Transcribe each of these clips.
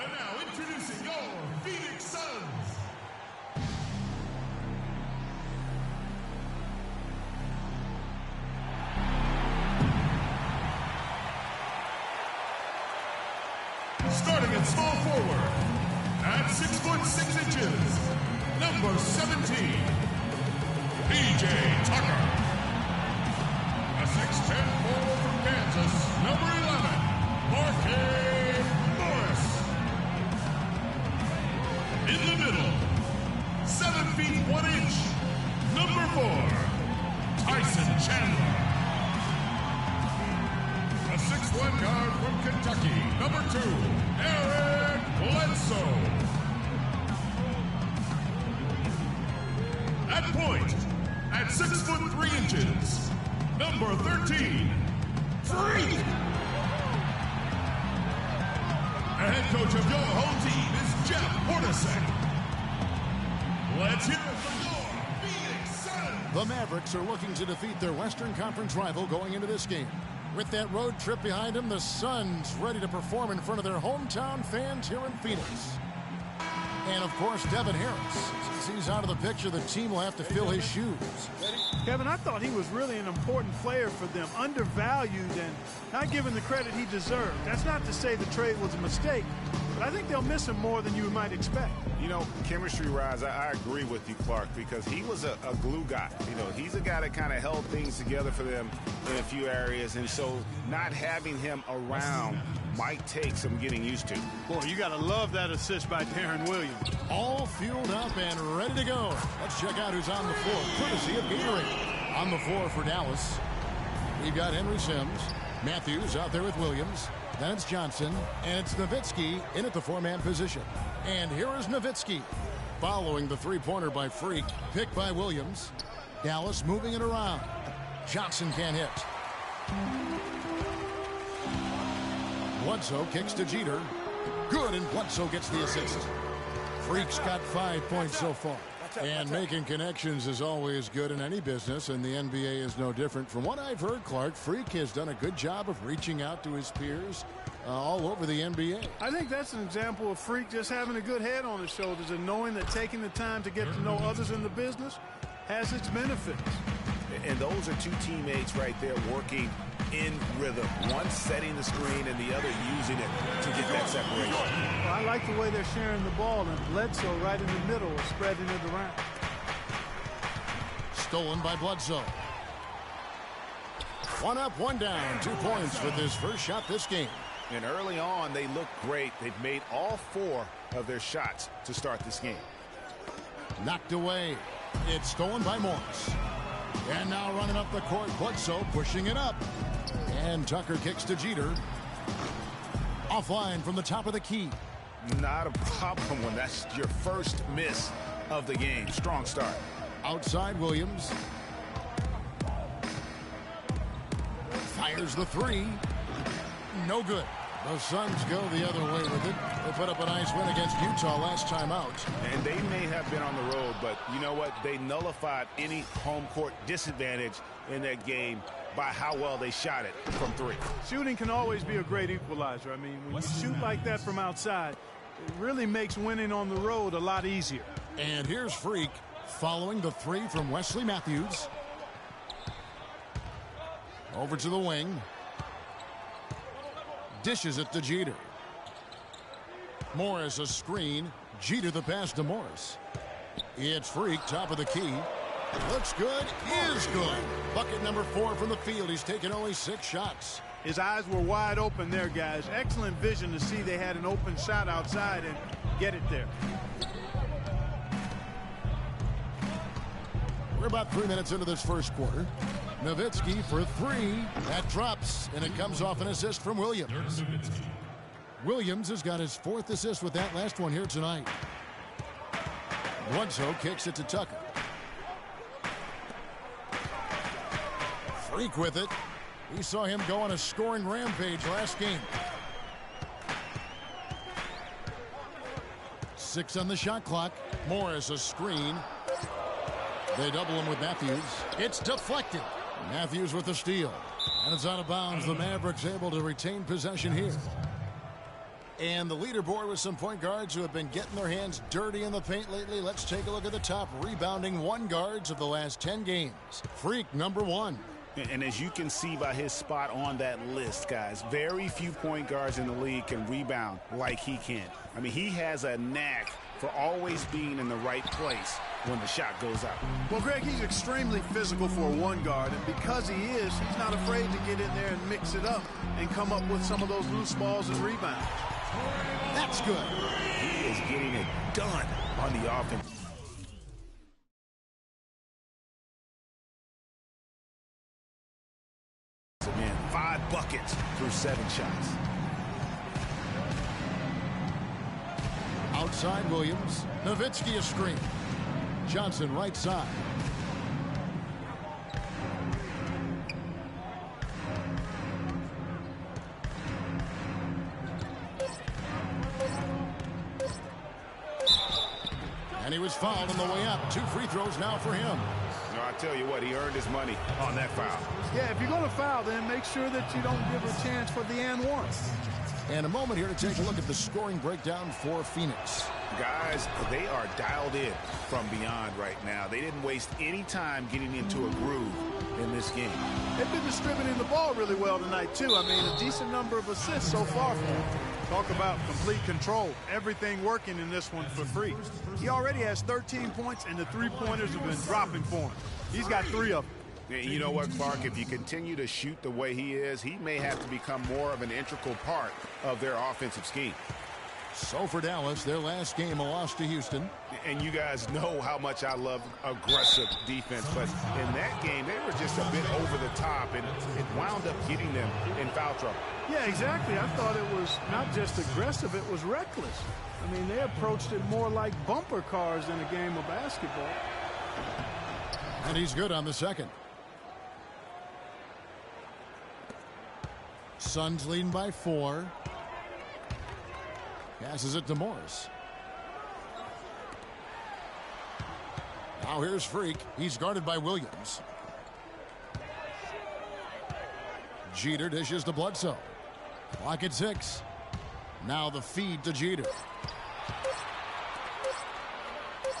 And now introducing your Phoenix Suns. Starting at small forward, at 6'6", number 17, PJ Tucker. A 6'10" forward from Kansas, number 11, Marquise Morris. In the middle, 7 feet 1 inch, number 4, Tyson Chandler. A 6'1" guard from Kentucky, number 2, Eric Bledsoe. At point, at 6'3", number 13, Freak. The head coach of your home team is Jeff Hornacek. Let's hear it from your Phoenix Suns. The Mavericks are looking to defeat their Western Conference rival going into this game. With that road trip behind them, the Suns ready to perform in front of their hometown fans here in Phoenix. And, of course, Devin Harris. Since he's out of the picture, the team will have to fill his shoes. Kevin, I thought he was really an important player for them, undervalued and not given the credit he deserved. That's not to say the trade was a mistake, but I think they'll miss him more than you might expect. You know, chemistry-wise, I agree with you, Clark, because he was a glue guy. You know, he's a guy that kind of held things together for them in a few areas, and so not having him around might take some getting used to. Boy, you got to love that assist by Darren Williams. All fueled up and ready to go. Let's check out who's on the floor, courtesy of Gatorade. On the floor for Dallas, we've got Henry Sims, Matthews out there with Williams. Then it's Johnson, and it's Nowitzki in at the 4-man position. And here is Nowitzki, following the three-pointer by Freak, picked by Williams. Dallas moving it around. Johnson can't hit. Bledsoe kicks to Jeter. Good, and Bledsoe gets the assist. Freak's got 5 points so far. And making connections is always good in any business, and the NBA is no different. From what I've heard, Clark, Freak has done a good job of reaching out to his peers all over the NBA. I think that's an example of Freak just having a good head on his shoulders and knowing that taking the time to get to know others in the business has its benefits. And those are two teammates right there working in rhythm. One setting the screen and the other using it to get that separation. Well, I like the way they're sharing the ball, and Bledsoe right in the middle is spreading it around. Stolen by Bledsoe. 1 up, 1 down. 2 points with his first shot this game. And early on, they look great. They've made all 4 of their shots to start this game. Knocked away. It's stolen by Morris. And now running up the court, Bledsoe pushing it up. And Tucker kicks to Jeter. Offline from the top of the key. Not a problem when that's your first miss of the game. Strong start. Outside Williams. Fires the 3. No good. The Suns go the other way with it. They put up a nice win against Utah last time out. And they may have been on the road, but you know what? They nullified any home court disadvantage in that game by how well they shot it from 3. Shooting can always be a great equalizer. I mean, when you shoot like that from outside, it really makes winning on the road a lot easier. And here's Freak following the 3 from Wesley Matthews. Over to the wing. Dishes it to Jeter. Morris a screen. Jeter the pass to Morris. It's Freak, top of the key. Looks good, is good. Bucket number 4 from the field. He's taken only 6 shots. His eyes were wide open there, guys. Excellent vision to see they had an open shot outside and get it there. We're about 3 minutes into this first quarter. Nowitzki for 3. That drops, and it comes off an assist from Williams. Williams has got his 4th assist with that last one here tonight. Bledsoe kicks it to Tucker. Freak with it. We saw him go on a scoring rampage last game. 6 on the shot clock. Morris a screen. They double him with Matthews. It's deflected. Matthews with the steal. And it's out of bounds. The Mavericks able to retain possession here. And the leaderboard with some point guards who have been getting their hands dirty in the paint lately. Let's take a look at the top rebounding one guards of the last 10 games. Freak, number 1. And as you can see by his spot on that list, guys, very few point guards in the league can rebound like he can. I mean, he has a knack for always being in the right place when the shot goes out. Well, Greg, he's extremely physical for a one guard, and because he is, he's not afraid to get in there and mix it up and come up with some of those loose balls and rebounds. That's good. He is getting it done on the offense. So, man, 5 buckets through 7 shots. Outside Williams. Nowitzki a screen. Johnson right side. And he was fouled on the way up. 2 free throws now for him. No, I tell you what, he earned his money on that foul. Yeah, if you're going to foul, then make sure that you don't give a chance for the and one. And a moment here to take a look at the scoring breakdown for Phoenix. Guys, they are dialed in from beyond right now. They didn't waste any time getting into a groove in this game. They've been distributing the ball really well tonight, too. I mean, a decent number of assists so far for him. Talk about complete control. Everything working in this one for Freak. He already has 13 points, and the three-pointers have been dropping for him. He's got 3 of them. You know what, Clark? If you continue to shoot the way he is, he may have to become more of an integral part of their offensive scheme. So for Dallas, their last game, a loss to Houston. And you guys know how much I love aggressive defense, but in that game, they were just a bit over the top, and it wound up getting them in foul trouble. Yeah, exactly. I thought it was not just aggressive, it was reckless. I mean, they approached it more like bumper cars in a game of basketball. And he's good on the second. Suns leading by 4. Passes it to Morris. Now here's Freak. He's guarded by Williams. Jeter dishes to Bledsoe. Clock at 6. Now the feed to Jeter.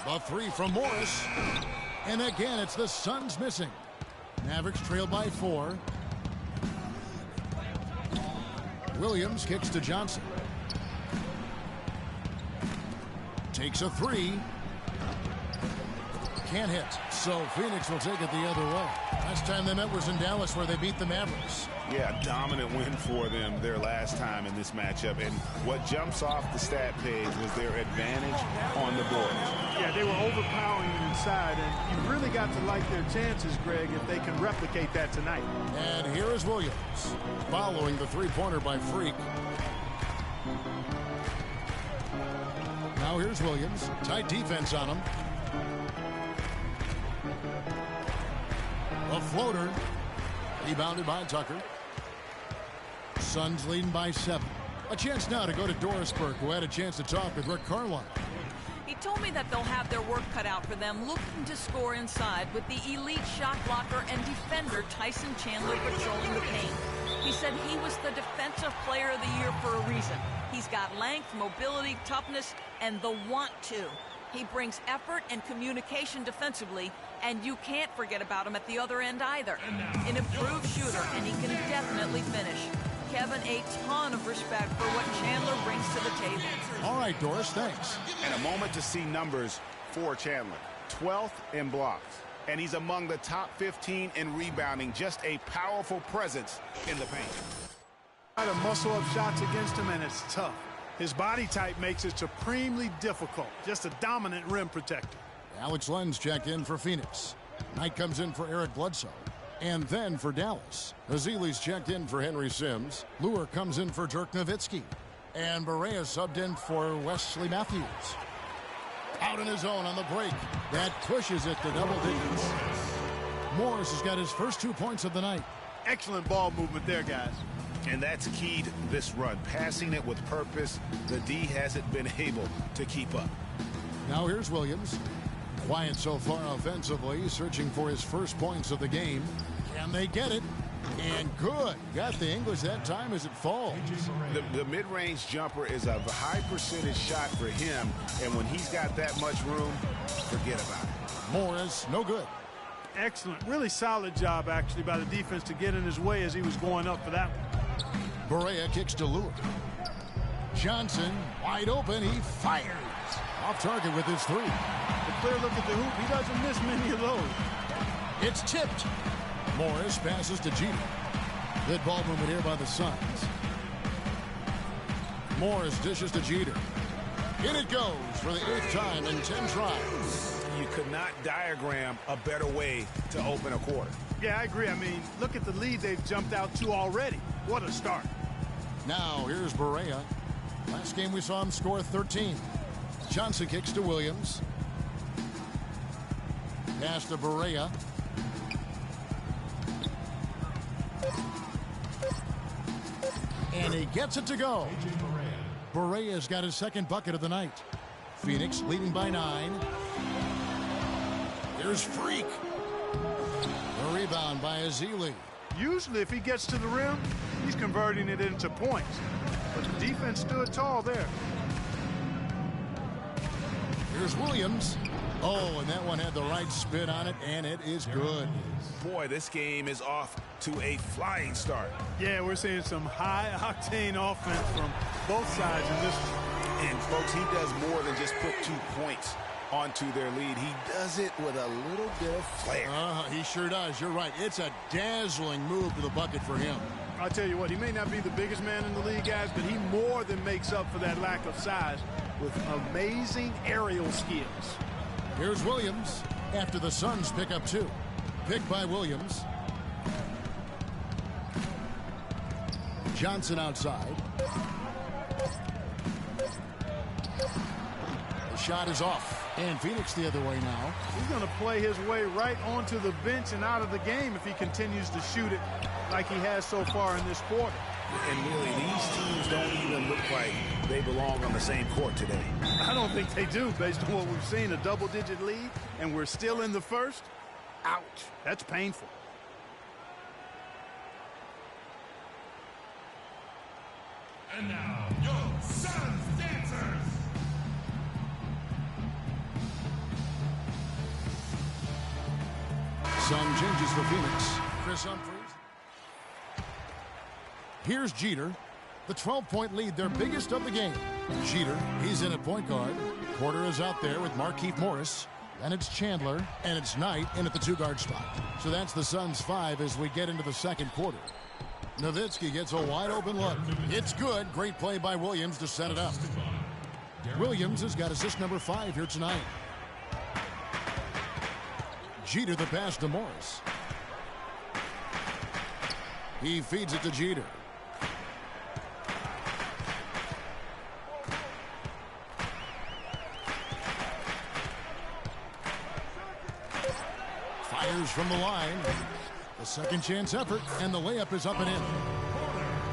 The 3 from Morris. And again, it's the Suns missing. Mavericks trail by 4. Williams kicks to Johnson. Takes a 3. Can't hit. So Phoenix will take it the other way. Last time they met was in Dallas, where they beat the Mavericks. Yeah, dominant win for them their last time in this matchup. And what jumps off the stat page was their advantage on the board. Yeah, they were overpowering inside, and you really got to like their chances, Greg, if they can replicate that tonight. And here is Williams, following the three-pointer by Freak. Now here's Williams. Tight defense on him. A floater. Rebounded by Tucker. Suns leading by 7. A chance now to go to Dorisburg, who had a chance to talk with Rick Carlisle. He told me that they'll have their work cut out for them looking to score inside with the elite shot blocker and defender Tyson Chandler patrolling the paint. He said he was the defensive player of the year for a reason. He's got length, mobility, toughness, and the want to. He brings effort and communication defensively, and you can't forget about him at the other end either. An improved shooter, and he can definitely finish. Kevin, a ton of respect for what Chandler brings to the table. All right, Doris, thanks. And a moment to see numbers for Chandler. 12th in blocks. And he's among the top 15 in rebounding. Just a powerful presence in the paint. Try to muscle up shots against him, and it's tough. His body type makes it supremely difficult. Just a dominant rim protector. Alex Lenz checked in for Phoenix. Knight comes in for Eric Bledsoe. And then for Dallas, Azili's checked in for Henry Sims. Luer comes in for Dirk Nowitzki. And Barea subbed in for Wesley Matthews. Out in his own on the break. That pushes it to double digits. Morris has got his first 2 points of the night. Excellent ball movement there, guys. And that's key to this run. Passing it with purpose. The D hasn't been able to keep up. Now here's Williams. Quiet so far offensively, searching for his first points of the game. Can they get it? And good. Got the English that time as it falls. The mid-range jumper is a high percentage shot for him, and when he's got that much room, forget about it. Morris, no good. Excellent. Really solid job, actually, by the defense to get in his way as he was going up for that one. Barea kicks to Lure. Johnson, wide open. He fires. Off target with his three. A clear look at the hoop. He doesn't miss many of those. It's tipped. Morris passes to Jeter. Good ball movement here by the Suns. Morris dishes to Jeter. In it goes for the 8th time in 10 tries. You could not diagram a better way to open a quarter. Yeah, I agree. I mean, look at the lead they've jumped out to already. What a start. Now here's Barea. Last game we saw him score 13. Johnson kicks to Williams. Pass to Barea. And he gets it to go. Barea's got his second bucket of the night. Phoenix leading by 9. Here's Freak. A rebound by Azili. Usually if he gets to the rim, he's converting it into points. But the defense stood tall there. Here's Williams. Oh, and that one had the right spin on it, and it is good. Boy, this game is off to a flying start. Yeah, we're seeing some high-octane offense from both sides in this one. And, folks, he does more than just put 2 points onto their lead. He does it with a little bit of flair. He sure does. You're right. It's a dazzling move to the bucket for him. I'll tell you what, he may not be the biggest man in the league, guys, but he more than makes up for that lack of size with amazing aerial skills. Here's Williams after the Suns pick up 2. Picked by Williams. Johnson outside. The shot is off. And Phoenix the other way now. He's going to play his way right onto the bench and out of the game if he continues to shoot it like he has so far in this quarter. And really, these teams don't even look like they belong on the same court today. I don't think they do, based on what we've seen. A double-digit lead, and we're still in the first. Ouch. That's painful. And now, your Suns dancers. Some changes for Phoenix. Chris Humphries. Here's Jeter. The 12-point lead, their biggest of the game. Jeter, he's in at point guard. Porter is out there with Markieff Morris. Then it's Chandler, and it's Knight in at the 2-guard spot. So that's the Suns' 5 as we get into the second quarter. Nowitzki gets a wide-open look. It's good. Great play by Williams to set it up. Williams has got assist number 5 here tonight. Jeter the pass to Morris. He feeds it to Jeter. Fires from the line. The second chance effort, and the layup is up and in.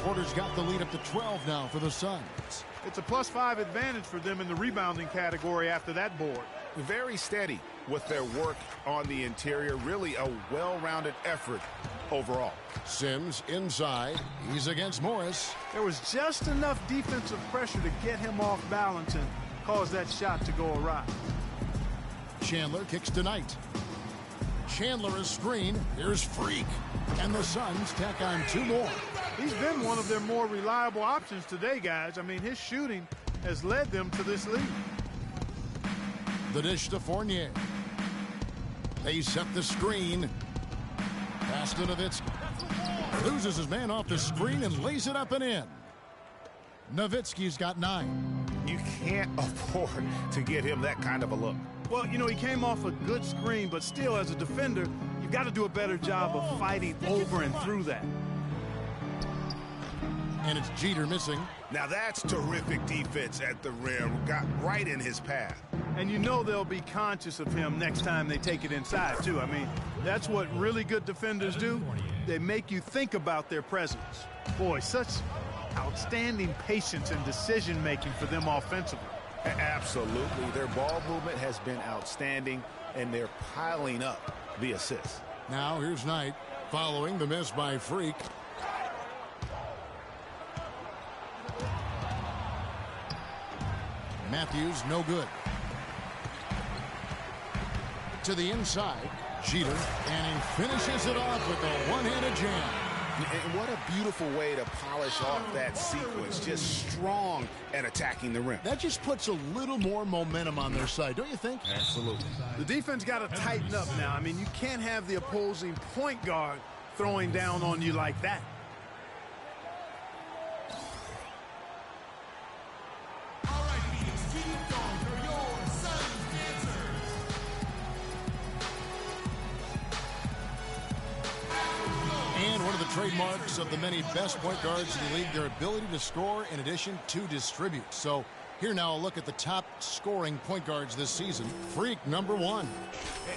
Porter's got the lead up to 12 now for the Suns. It's a +5 advantage for them in the rebounding category after that board. Very steady with their work on the interior. Really a well-rounded effort overall. Sims inside. He's against Morris. There was just enough defensive pressure to get him off balance and cause that shot to go awry. Chandler kicks to Knight. Chandler is screened. Here's Freak. And the Suns tack on 2 more. He's been one of their more reliable options today, guys. I mean, his shooting has led them to this lead. The dish to Fournier. They set the screen. Pass to Nowitzki. Loses his man off the screen and lays it up and in. Nowitzki's got 9. You can't afford to get him that kind of a look. Well, you know, he came off a good screen, but still, as a defender, you've got to do a better job of fighting over and through that. And it's Jeter missing. Now that's terrific defense at the rim. Got right in his path. And you know they'll be conscious of him next time they take it inside, too. I mean, that's what really good defenders do. They make you think about their presence. Boy, such outstanding patience and decision-making for them offensively. Absolutely. Their ball movement has been outstanding, and they're piling up the assists. Now here's Knight following the miss by Freak. Matthews, no good. To the inside, Jeter, and he finishes it off with a one-handed jam. And what a beautiful way to polish off that sequence. Just strong at attacking the rim. That just puts a little more momentum on their side, don't you think? Absolutely. The defense got to tighten up now. I mean, you can't have the opposing point guard throwing down on you like that. All right, Phoenix, keep going for your son's dancers. And one of the trademarks of the many best point guards in the league, their ability to score in addition to distribute. So here now a look at the top scoring point guards this season. Freak, number 1. And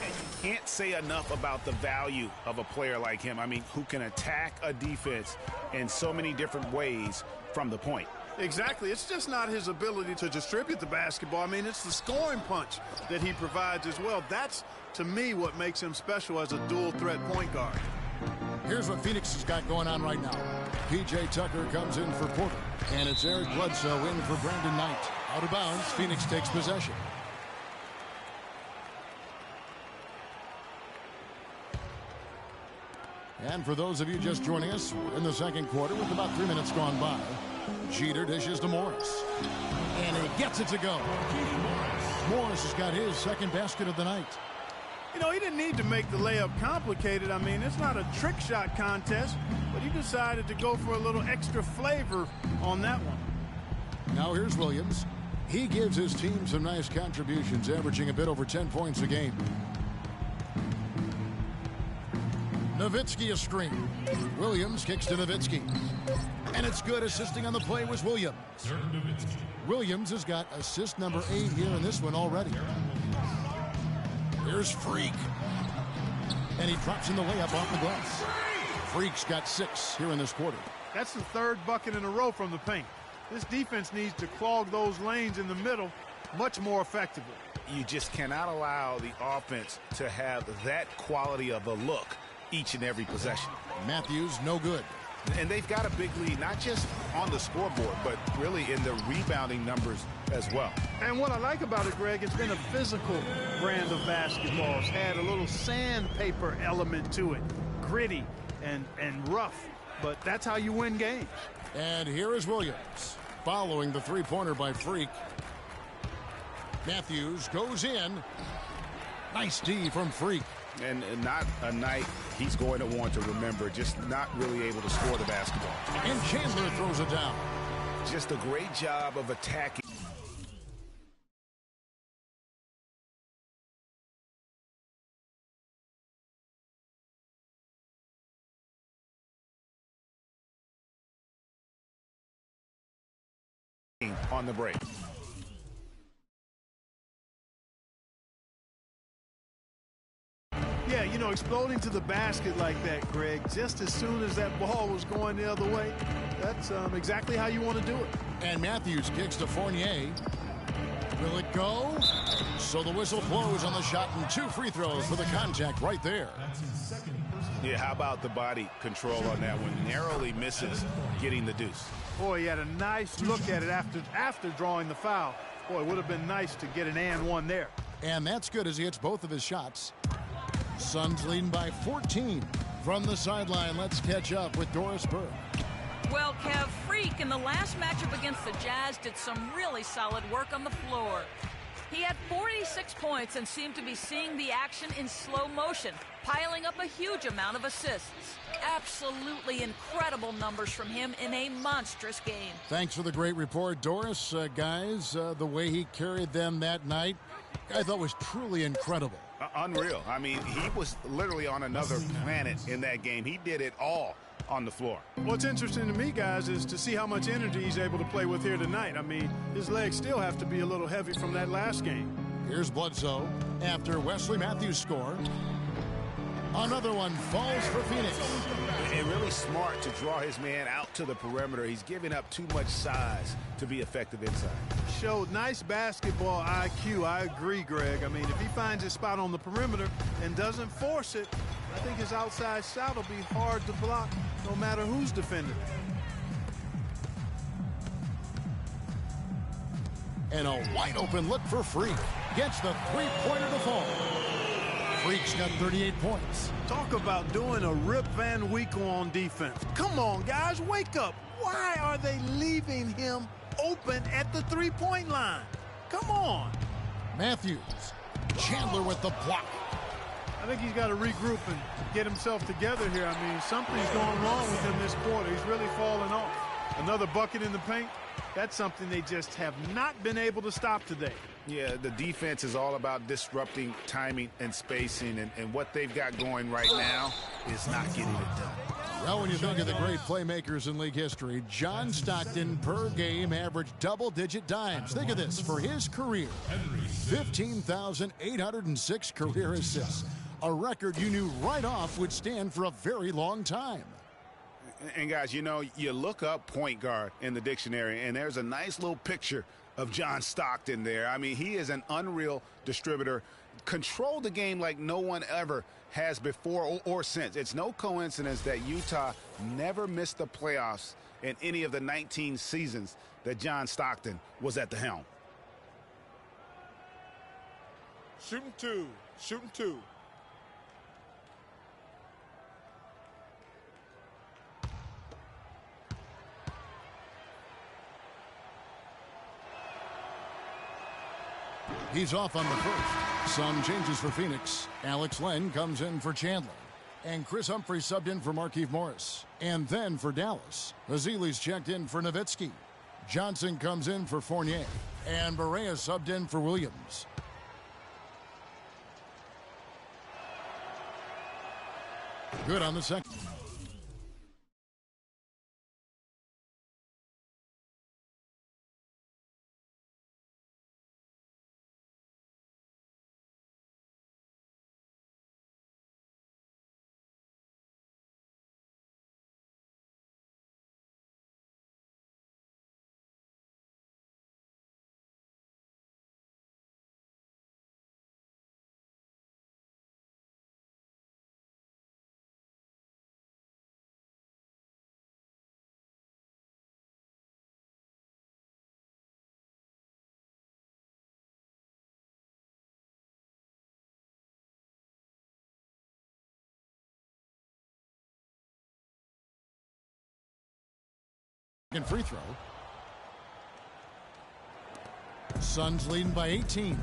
you can't say enough about the value of a player like him. I mean, who can attack a defense in so many different ways from the point. Exactly. It's just not his ability to distribute the basketball. I mean, it's the scoring punch that he provides as well. That's, to me, what makes him special as a dual-threat point guard. Here's what Phoenix has got going on right now. P.J. Tucker comes in for Porter, and it's Eric Bledsoe in for Brandon Knight. Out of bounds, Phoenix takes possession. And for those of you just joining us, we're in the second quarter with about 3 minutes gone by. Jeter dishes to Morris, and he gets it to go. Morris has got his second basket of the night. You know, he didn't need to make the layup complicated. I mean, it's not a trick shot contest, but he decided to go for a little extra flavor on that one. Now here's Williams. He gives his team some nice contributions, averaging a bit over 10 points a game. Nowitzki a screen. Williams kicks to Nowitzki. And it's good. Assisting on the play was Williams. Williams has got assist number 8 here in this one already. Here's Freak. And he drops in the layup off the glass. Freak's got 6 here in this quarter. That's the third bucket in a row from the paint. This defense needs to clog those lanes in the middle much more effectively. You just cannot allow the offense to have that quality of a look each and every possession. Matthews, no good. And they've got a big lead, not just on the scoreboard, but really in the rebounding numbers as well. And what I like about it, Greg, it's been a physical brand of basketball. It's had a little sandpaper element to it, gritty and rough, but that's how you win games. And here is Williams following the three-pointer by Freak. Matthews goes in. Nice D from Freak. And not a night he's going to want to remember, just not really able to score the basketball. And Chandler throws it down. Just a great job of attacking. On the break. Yeah, you know, exploding to the basket like that, Greg, just as soon as that ball was going the other way, that's exactly how you want to do it. And Matthews kicks to Fournier. Will it go? So the whistle blows on the shot, and 2 free throws for the contact right there. Yeah, how about the body control on that one? Narrowly misses getting the deuce. Boy, he had a nice look at it after drawing the foul. Boy, it would have been nice to get an and one there. And that's good as he hits both of his shots. Suns leading by 14 from the sideline. Let's catch up with Doris Burke. Well, Kev, Freak in the last matchup against the Jazz did some really solid work on the floor. He had 46 points and seemed to be seeing the action in slow motion, piling up a huge amount of assists. Absolutely incredible numbers from him in a monstrous game. Thanks for the great report, Doris. Guys, the way he carried them that night, I thought was truly incredible. Unreal. I mean, he was literally on another planet in that game. He did it all on the floor. What's interesting to me, guys, is to see how much energy he's able to play with here tonight. I mean, his legs still have to be a little heavy from that last game. Here's Bledsoe after Wesley Matthews score. Another one falls for Phoenix. And really smart to draw his man out to the perimeter. He's giving up too much size to be effective inside. Showed nice basketball IQ. I agree, Greg. I mean, if he finds his spot on the perimeter and doesn't force it, I think his outside shot will be hard to block no matter who's defending. And a wide open look for Freak. Gets the three-pointer to fall. Freak's got 38 points. Talk about doing a Rip Van Winkle on defense. Come on, guys, wake up. Why are they leaving him open at the three-point line? Come on. Matthews. Chandler with the block. I think he's got to regroup and get himself together here. I mean, something's going wrong with him this quarter. He's really falling off. Another bucket in the paint. That's something they just have not been able to stop today. Yeah, the defense is all about disrupting timing and spacing, and what they've got going right now is not getting it done. Well, when you think of the great playmakers in league history, John Stockton per game averaged double-digit dimes. Think of this. For his career, 15,806 career assists. A record you knew right off would stand for a very long time. And, guys, you know, you look up point guard in the dictionary, and there's a nice little picture of John Stockton there. I mean, he is an unreal distributor. Controlled the game like no one ever has before or since. It's no coincidence that Utah never missed the playoffs in any of the 19 seasons that John Stockton was at the helm. Shooting two. Shooting two. He's off on the first. Some changes for Phoenix. Alex Len comes in for Chandler. And Chris Humphries subbed in for Markieff Morris. And then for Dallas, Azili's checked in for Nowitzki. Johnson comes in for Fournier. And Barea subbed in for Williams. Good on the second. Free throw. Suns leading by 18.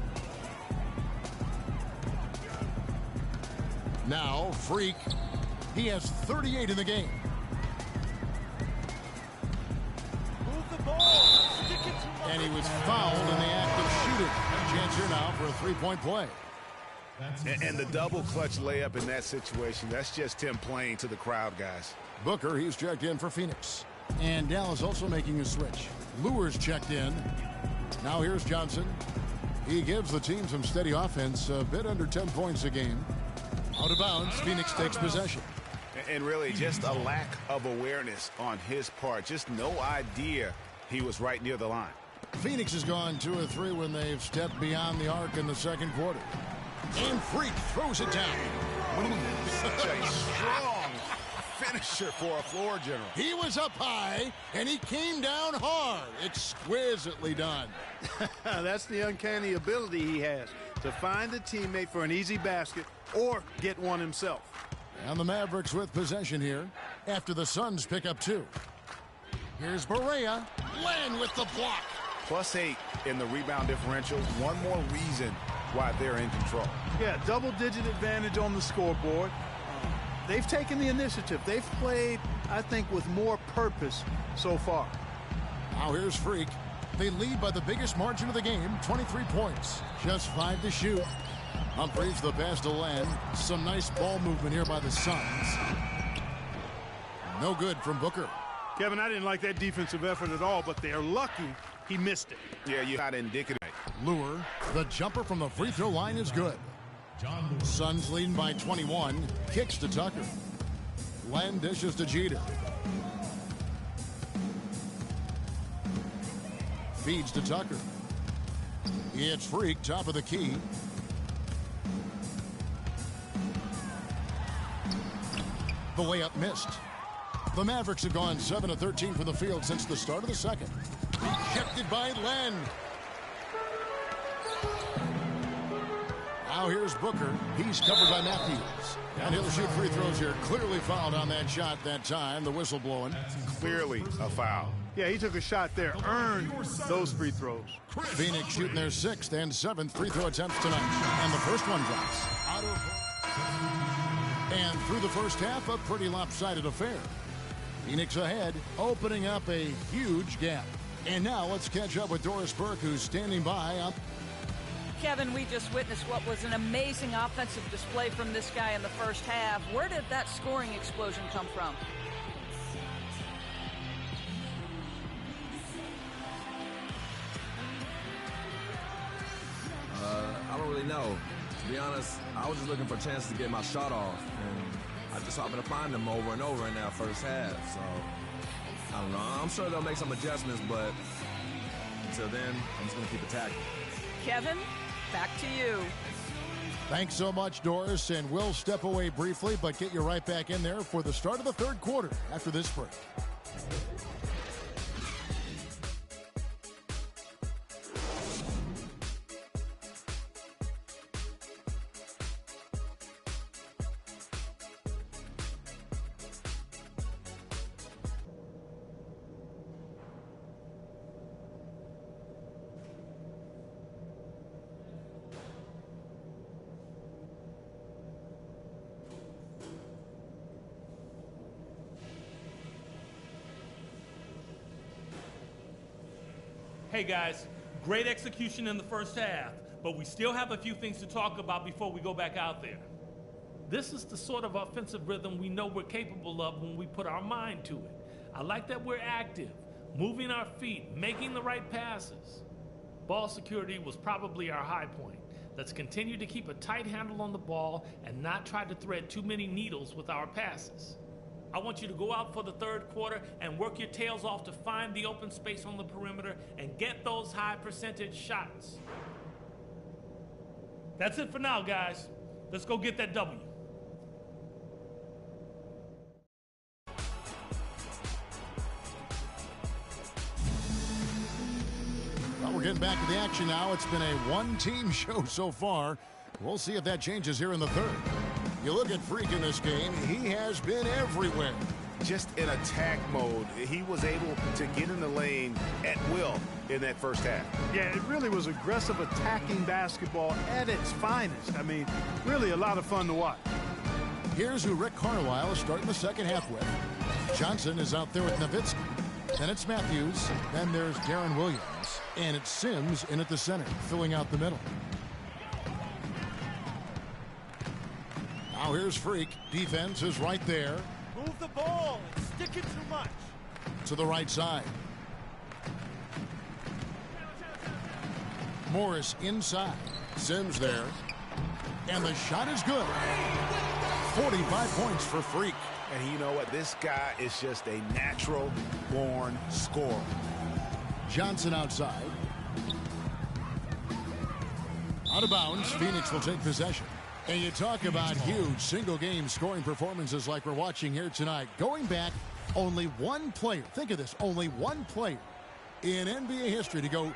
Now Freak. He has 38 in the game. Move the ball. Stick it to And he was fouled in the act of shooting. A chance here now for a three-point play. And the double clutch layup in that situation, that's just him playing to the crowd, guys. Booker, he's checked in for Phoenix. And Dallas also making a switch. Lure's checked in. Now here's Johnson. He gives the team some steady offense, a bit under 10 points a game. Out of bounds, Phoenix takes possession. And really just a lack of awareness on his part. Just no idea he was right near the line. Phoenix has gone 2 of 3 when they've stepped beyond the arc in the second quarter. And Freak throws it down. Such a strong finisher for a floor general. He was up high, and he came down hard. Exquisitely done. That's the uncanny ability he has to find a teammate for an easy basket or get one himself. And the Mavericks with possession here after the Suns pick up 2. Here's Barea. Len with the block. +8 in the rebound differential. One more reason why they're in control. Yeah, double-digit advantage on the scoreboard. They've taken the initiative. They've played, I think, with more purpose so far. Now here's Freak. They lead by the biggest margin of the game, 23 points. Just 5 to shoot. Humphries the pass to Len. Some nice ball movement here by the Suns. No good from Booker. Kevin, I didn't like that defensive effort at all, but they're lucky he missed it. Yeah, you're not indicative. Lure, the jumper from the free throw line is good. Suns leading by 21. Kicks to Tucker. Len dishes to Jeter. Feeds to Tucker. It's Freak, top of the key. The layup missed. The Mavericks have gone 7 of 13 from the field since the start of the second. Rejected by Len. Now here's Booker. He's covered by Matthews. And he'll shoot free throws here. Clearly fouled on that shot that time. The whistle blowing. Clearly a foul. Yeah, he took a shot there. Earned those free throws. Phoenix shooting their 6th and 7th free throw attempts tonight. And the first one drops. And through the first half, a pretty lopsided affair. Phoenix ahead, opening up a huge gap. And now let's catch up with Doris Burke, who's standing by. Kevin, we just witnessed what was an amazing offensive display from this guy in the first half. Where did that scoring explosion come from? I don't really know. To be honest, I was just looking for a chance to get my shot off, and I just happened to find them over and over in that first half. So, I don't know. I'm sure they'll make some adjustments, but until then, I'm just going to keep attacking. Kevin, back to you. Thanks so much, Doris, and we'll step away briefly, but get you right back in there for the start of the third quarter after this break. Hey guys, great execution in the first half, but we still have a few things to talk about before we go back out there. This is the sort of offensive rhythm we know we're capable of when we put our mind to it. I like that we're active, moving our feet, making the right passes. Ball security was probably our high point. Let's continue to keep a tight handle on the ball and not try to thread too many needles with our passes. I want you to go out for the third quarter and work your tails off to find the open space on the perimeter and get those high percentage shots. That's it for now, guys. Let's go get that W. Well, we're getting back to the action now. It's been a one-team show so far. We'll see if that changes here in the third. You look at Freak in this game, he has been everywhere. Just in attack mode, he was able to get in the lane at will in that first half. Yeah, it really was aggressive attacking basketball at its finest. I mean, really a lot of fun to watch. Here's who Rick Carlisle is starting the second half with. Johnson is out there with Nowitzki. Then it's Matthews. Then there's Darren Williams. And it's Sims in at the center, filling out the middle. Now here's Freak. Defense is right there. Move the ball and stick it too much. To the right side. Morris inside. Sims there. And the shot is good. 45 points for Freak. And you know what? This guy is just a natural-born scorer. Johnson outside. Out of bounds. Phoenix will take possession. And you talk about huge single-game scoring performances like we're watching here tonight. Going back, only one player, think of this, only one player in NBA history to go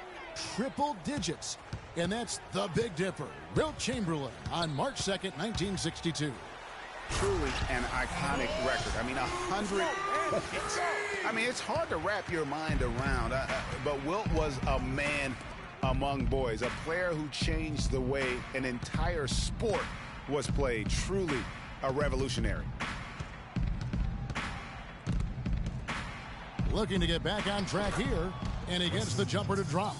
triple digits. And that's the Big Dipper, Wilt Chamberlain, on March 2nd, 1962. Truly an iconic record. I mean, 100 points. I mean, it's hard to wrap your mind around. But Wilt was a man among boys, a player who changed the way an entire sport was played. Truly a revolutionary. Looking to get back on track here, and he gets the jumper to drop.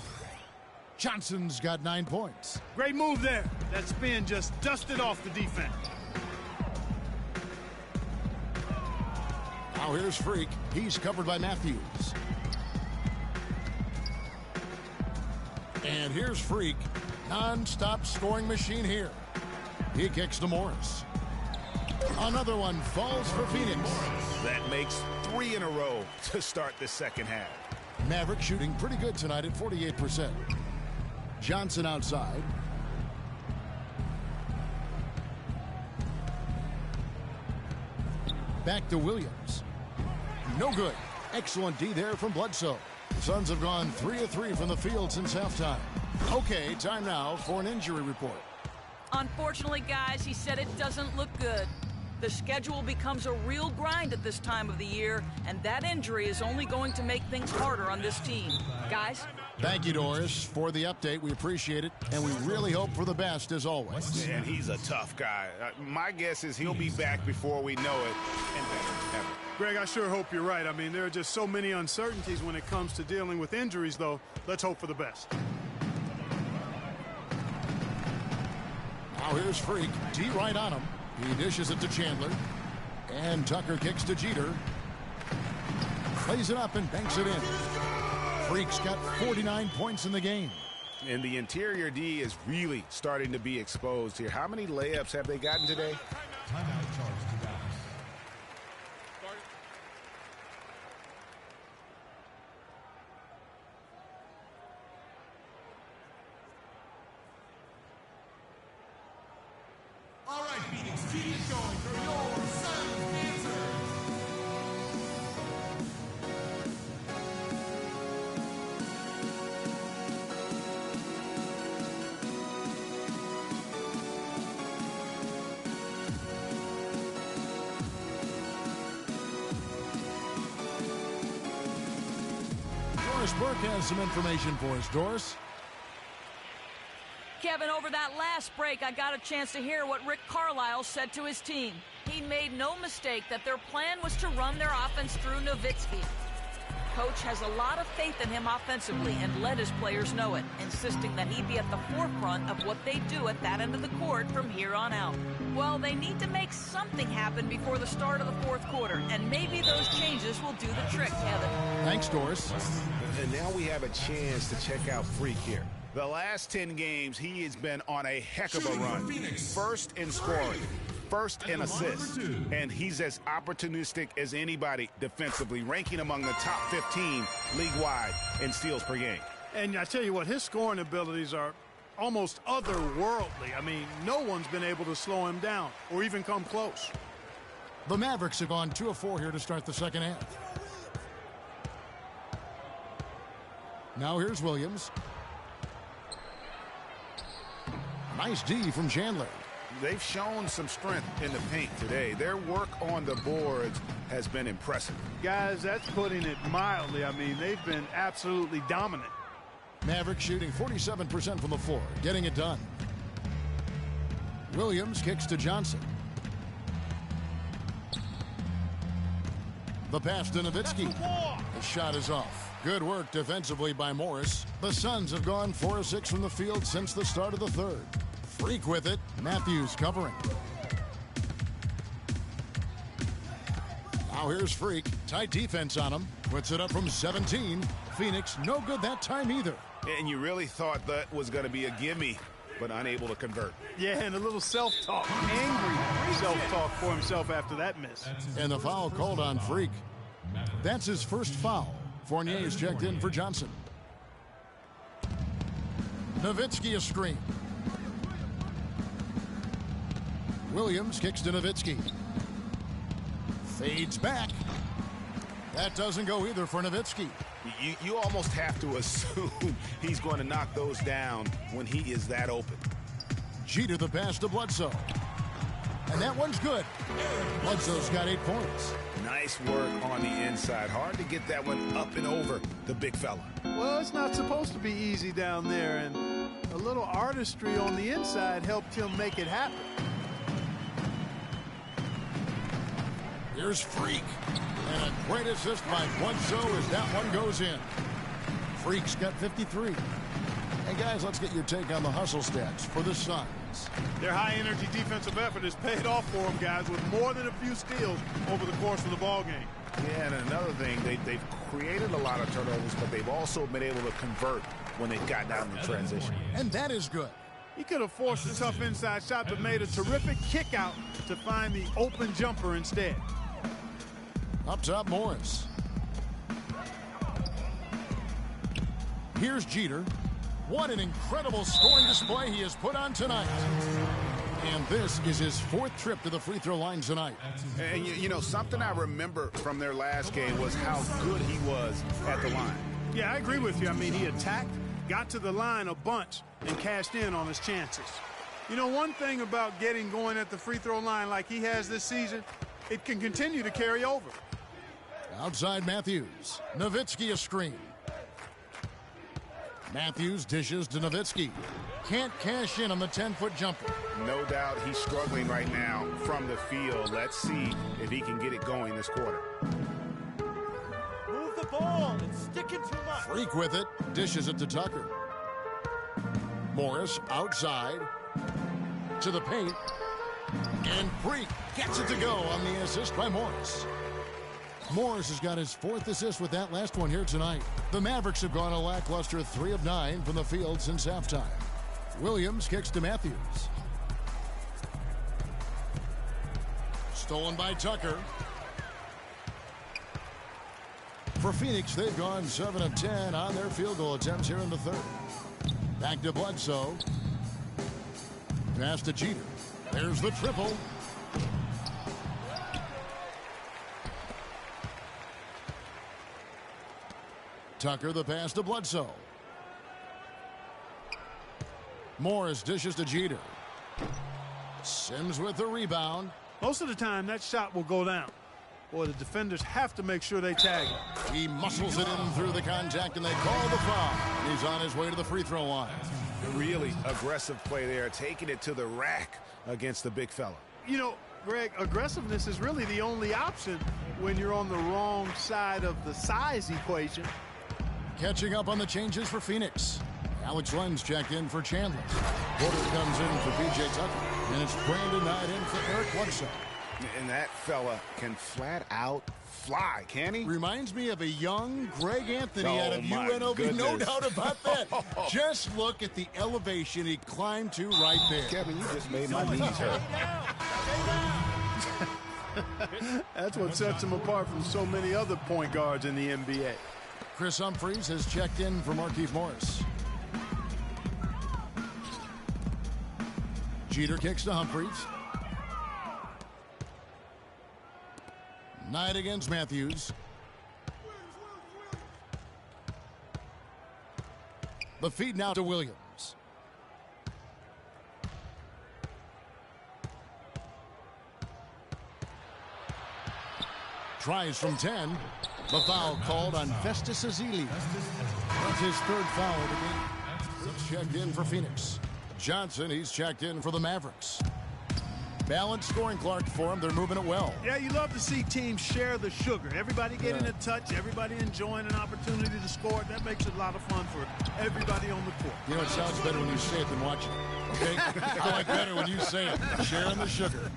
Johnson's got 9 points. Great move there. That spin just dusted off the defense. Now here's Freak. He's covered by Matthews. And here's Freak. Non-stop scoring machine here. He kicks to Morris. Another one falls for Phoenix. That makes 3 in a row to start the second half. Maverick shooting pretty good tonight at 48%. Johnson outside. Back to Williams. No good. Excellent D there from Bledsoe. The Suns have gone 3 of 3 from the field since halftime. Okay, time now for an injury report. Unfortunately, guys, he said it doesn't look good. The schedule becomes a real grind at this time of the year, and that injury is only going to make things harder on this team. Guys? Thank you, Doris, for the update. We appreciate it, and we really hope for the best as always. And he's a tough guy. My guess is he'll be back before we know it, and better than ever. Greg, I sure hope you're right. I mean, there are just so many uncertainties when it comes to dealing with injuries, though. Let's hope for the best. Now here's Freak. D right on him. He dishes it to Chandler. And Tucker kicks to Jeter. Plays it up and banks it in. Freak's got 49 points in the game. And the interior D is really starting to be exposed here. How many layups have they gotten today? Timeout charge to Dallas. All right, Phoenix, keep it going for your Suns answers. Doris Burke has some information for us. Doris? Kevin, over that last break, I got a chance to hear what Rick Carlisle said to his team. He made no mistake that their plan was to run their offense through Nowitzki. Coach has a lot of faith in him offensively and let his players know it, insisting that he be at the forefront of what they do at that end of the court from here on out. Well, they need to make something happen before the start of the fourth quarter, and maybe those changes will do the trick, Kevin. Thanks, Doris. And now we have a chance to check out Freak here. The last 10 games, he has been on a heck of a run. First in scoring, first in assists, and he's as opportunistic as anybody defensively, ranking among the top 15 league-wide in steals per game. And I tell you what, his scoring abilities are almost otherworldly. I mean, no one's been able to slow him down or even come close. The Mavericks have gone 2 of 4 here to start the second half. Now here's Williams. Nice D from Chandler. They've shown some strength in the paint today. Their work on the boards has been impressive. Guys, that's putting it mildly. I mean, they've been absolutely dominant. Mavericks shooting 47% from the floor, getting it done. Williams kicks to Johnson. The pass to Nowitzki. The shot is off. Good work defensively by Morris. The Suns have gone 4 of 6 from the field since the start of the third. Freak with it. Matthews covering. Now here's Freak. Tight defense on him. Puts it up from 17. Phoenix no good that time either. And you really thought that was going to be a gimme, but unable to convert. Yeah, and a little self-talk. Angry self-talk for himself after that miss. And the foul called on Freak. That's his first foul. Fournier is checked in for Johnson. Nowitzki a screen. Williams kicks to Nowitzki. Fades back. That doesn't go either for Nowitzki. You almost have to assume he's going to knock those down when he is that open. Jeter the pass to Bledsoe. And that one's good. Bledsoe's got 8 points. Nice work on the inside. Hard to get that one up and over the big fella. Well, it's not supposed to be easy down there, and a little artistry on the inside helped him make it happen. Here's Freak. And a great assist by Bledsoe as that one goes in. Freak's got 53. Hey, guys, let's get your take on the hustle stats for the Suns. Their high-energy defensive effort has paid off for them, guys, with more than a few steals over the course of the ballgame. Yeah, and another thing, they've created a lot of turnovers, but they've also been able to convert when they've gotten out in the transition. And that is good. He could have forced a tough inside shot, but made a terrific kick out to find the open jumper instead. Up top, Morris. Here's Jeter. What an incredible scoring display he has put on tonight. And this is his 4th trip to the free throw line tonight. And, you know, something I remember from their last game was how good he was at the line. Yeah, I agree with you. I mean, he attacked, got to the line a bunch, and cashed in on his chances. You know, one thing about getting going at the free throw line like he has this season, it can continue to carry over. Outside Matthews. Nowitzki a screen. Matthews dishes to Nowitzki. Can't cash in on the 10-foot jumper. No doubt he's struggling right now from the field. Let's see if he can get it going this quarter. Move the ball. It's sticking too much. Freak with it. Dishes it to Tucker. Morris outside. To the paint. And Freak gets it to go on the assist by Morris. Morris has got his 4th assist with that last one here tonight. The Mavericks have gone a lackluster 3 of 9 from the field since halftime. Williams kicks to Matthews. Stolen by Tucker. For Phoenix, they've gone 7 of 10 on their field goal attempts here in the 3rd. Back to Bledsoe. Pass to Jeter. There's the triple. Tucker the pass to Bledsoe. Morris dishes to Jeter. Sims with the rebound. Most of the time, that shot will go down. Boy, the defenders have to make sure they tag him. He muscles it in through the contact, and they call the foul. He's on his way to the free throw line. Really aggressive play there, taking it to the rack against the big fella. You know, Greg, aggressiveness is really the only option when you're on the wrong side of the size equation. Catching up on the changes for Phoenix. Alex Lenz checked in for Chandler. Porter comes in for P.J. Tucker. And it's Brandon Knight in for Eric Bledsoe. And that fella can flat out fly, can he? Reminds me of a young Greg Anthony out of my UNLV. goodness. No doubt about that. Just look at the elevation he climbed to right there. Kevin, you just made my knees hurt. That's what sets him apart from so many other point guards in the NBA. Chris Humphries has checked in for Markieff Morris. Jeter kicks to Humphries. Knight against Matthews. The feed now to Williams. Tries from 10. The foul called on Festus Ezeli. That's his 3rd foul of the game. He's checked in for Phoenix. Johnson, he's checked in for the Mavericks. Balanced scoring, Clark, for them. They're moving it well. Yeah, you love to see teams share the sugar. Everybody getting a touch, everybody enjoying an opportunity to score. That makes it a lot of fun for everybody on the court. You know, it sounds better when you say it than watch it. Okay? I like better when you say it. Sharing the sugar.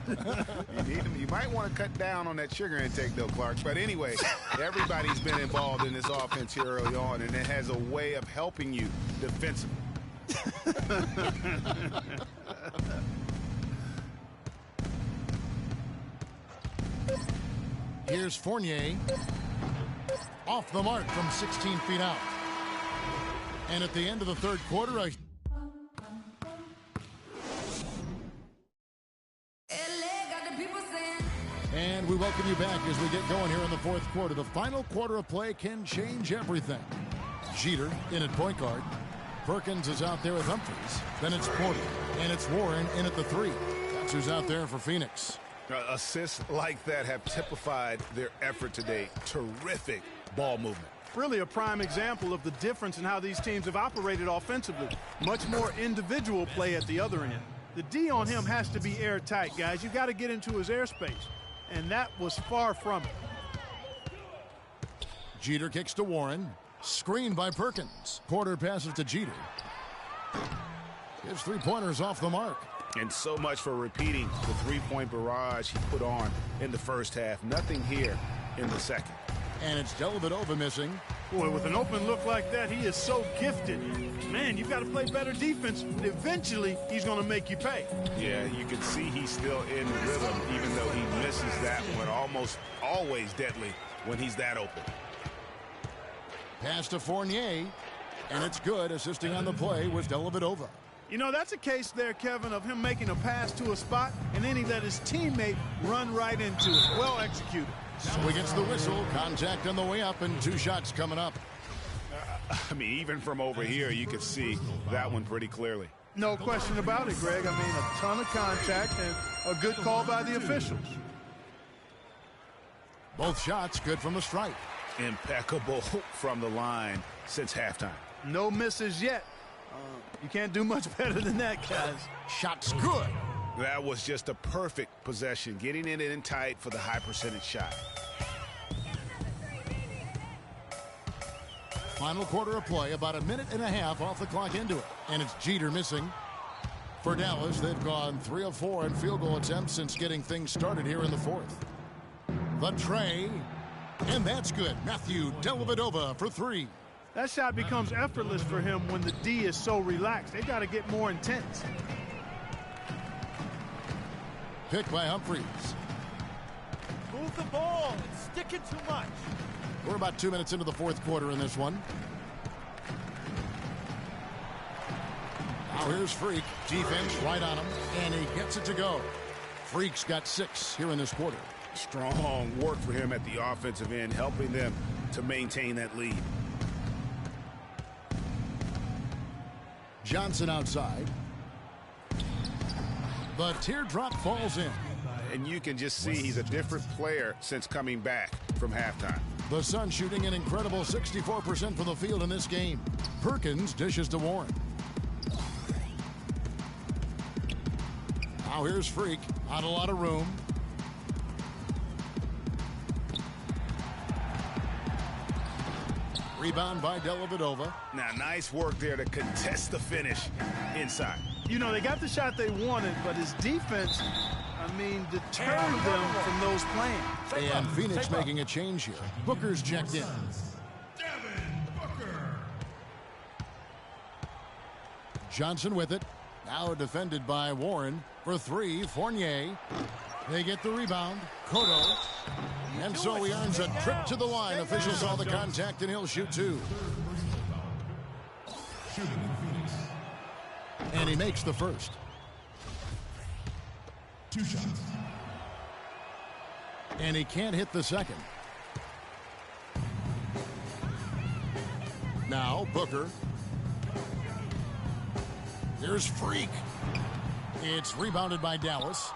You might want to cut down on that sugar intake, though, Clark. But anyway, everybody's been involved in this offense here early on, and it has a way of helping you defensively. Here's Fournier. Off the mark from 16 feet out. And at the end of the 3rd quarter, and we welcome you back as we get going here in the 4th quarter. The final quarter of play can change everything. Jeter in at point guard. Perkins is out there with Humphries. Then it's Porter. And it's Warren in at the 3. That's who's out there for Phoenix. Assists like that have typified their effort today. Terrific ball movement. Really a prime example of the difference in how these teams have operated offensively. Much more individual play at the other end. The D on him has to be airtight, guys. You got to get into his airspace. And that was far from it. Jeter kicks to Warren. Screened by Perkins. Porter passes to Jeter. His 3-pointers off the mark. And so much for repeating the 3-point barrage he put on in the first half. Nothing here in the second. And it's Dellavedova missing. Boy, with an open look like that, he is so gifted. Man, you've got to play better defense. Eventually, he's going to make you pay. Yeah, you can see he's still in rhythm, even though he misses that one. Almost always deadly when he's that open. Pass to Fournier. And it's good. Assisting on the play was Dellavedova. You know, that's a case there, Kevin, of him making a pass to a spot, and then he let his teammate run right into it. Well executed. So he gets the whistle. Contact on the way up, and 2 shots coming up. I mean, even from over here, you could see that one pretty clearly. No question about it, Greg. I mean, a ton of contact and a good call by the officials. Both shots good from the stripe. Impeccable from the line since halftime. No misses yet. You can't do much better than that, guys. Shot's good. That was just a perfect possession, getting it in tight for the high percentage shot. Final quarter of play, about a minute and a half off the clock into it. And it's Jeter missing. For Dallas, they've gone 3 of 4 in field goal attempts since getting things started here in the 4th. The tray, and that's good. Matthew Dellavedova for 3. That shot becomes effortless for him when the D is so relaxed. They've got to get more intense. Pick by Humphries. Move the ball. It's sticking too much. We're about 2 minutes into the 4th quarter in this one. Now here's Freak. Defense right on him, and he gets it to go. Freak's got 6 here in this quarter. Strong work for him at the offensive end, helping them to maintain that lead. Johnson outside. The teardrop falls in. And you can just see he's a different player since coming back from halftime. The Sun shooting an incredible 64% from the field in this game. Perkins dishes to Warren. Now here's Freak. Not a lot of room. Rebound by Dellavedova. Now, nice work there to contest the finish inside. You know, they got the shot they wanted, but his defense, I mean, deterred them from those plans. And Phoenix making a change here. Booker's checked in. Devin Booker. Johnson with it. Now defended by Warren for 3. Fournier. They get the rebound. Cotto. And so he earns a trip to the line. Officials saw the contact, and he'll shoot 2. And he makes the first. 2 shots. And he can't hit the second. Now Booker. Here's Freak. It's rebounded by Dallas.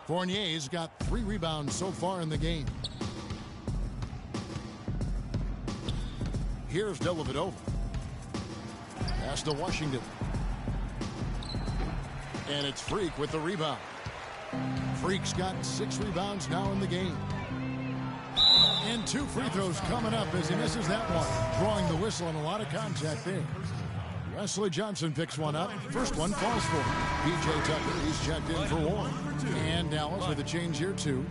Fournier's got 3 rebounds so far in the game. Here's Dellavedova. Pass to Washington. And it's Freak with the rebound. Freak's got 6 rebounds now in the game. And 2 free throws coming up as he misses that one. Drawing the whistle and a lot of contact there. Wesley Johnson picks one up. First one falls for him. P.J. Tucker, he's checked in for Warren. And Dallas with a change here too.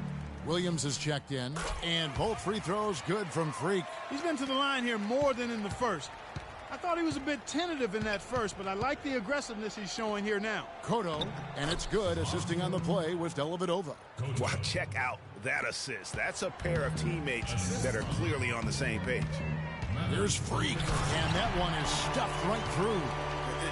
Williams is checked in. And both free throws good from Freak. He's been to the line here more than in the first. I thought he was a bit tentative in that first, but I like the aggressiveness he's showing here now. Cotto, and it's good. Assisting on the play was Dellavedova. Wow, check out that assist. That's a pair of teammates that are clearly on the same page. Here's Freak, and that one is stuffed right through.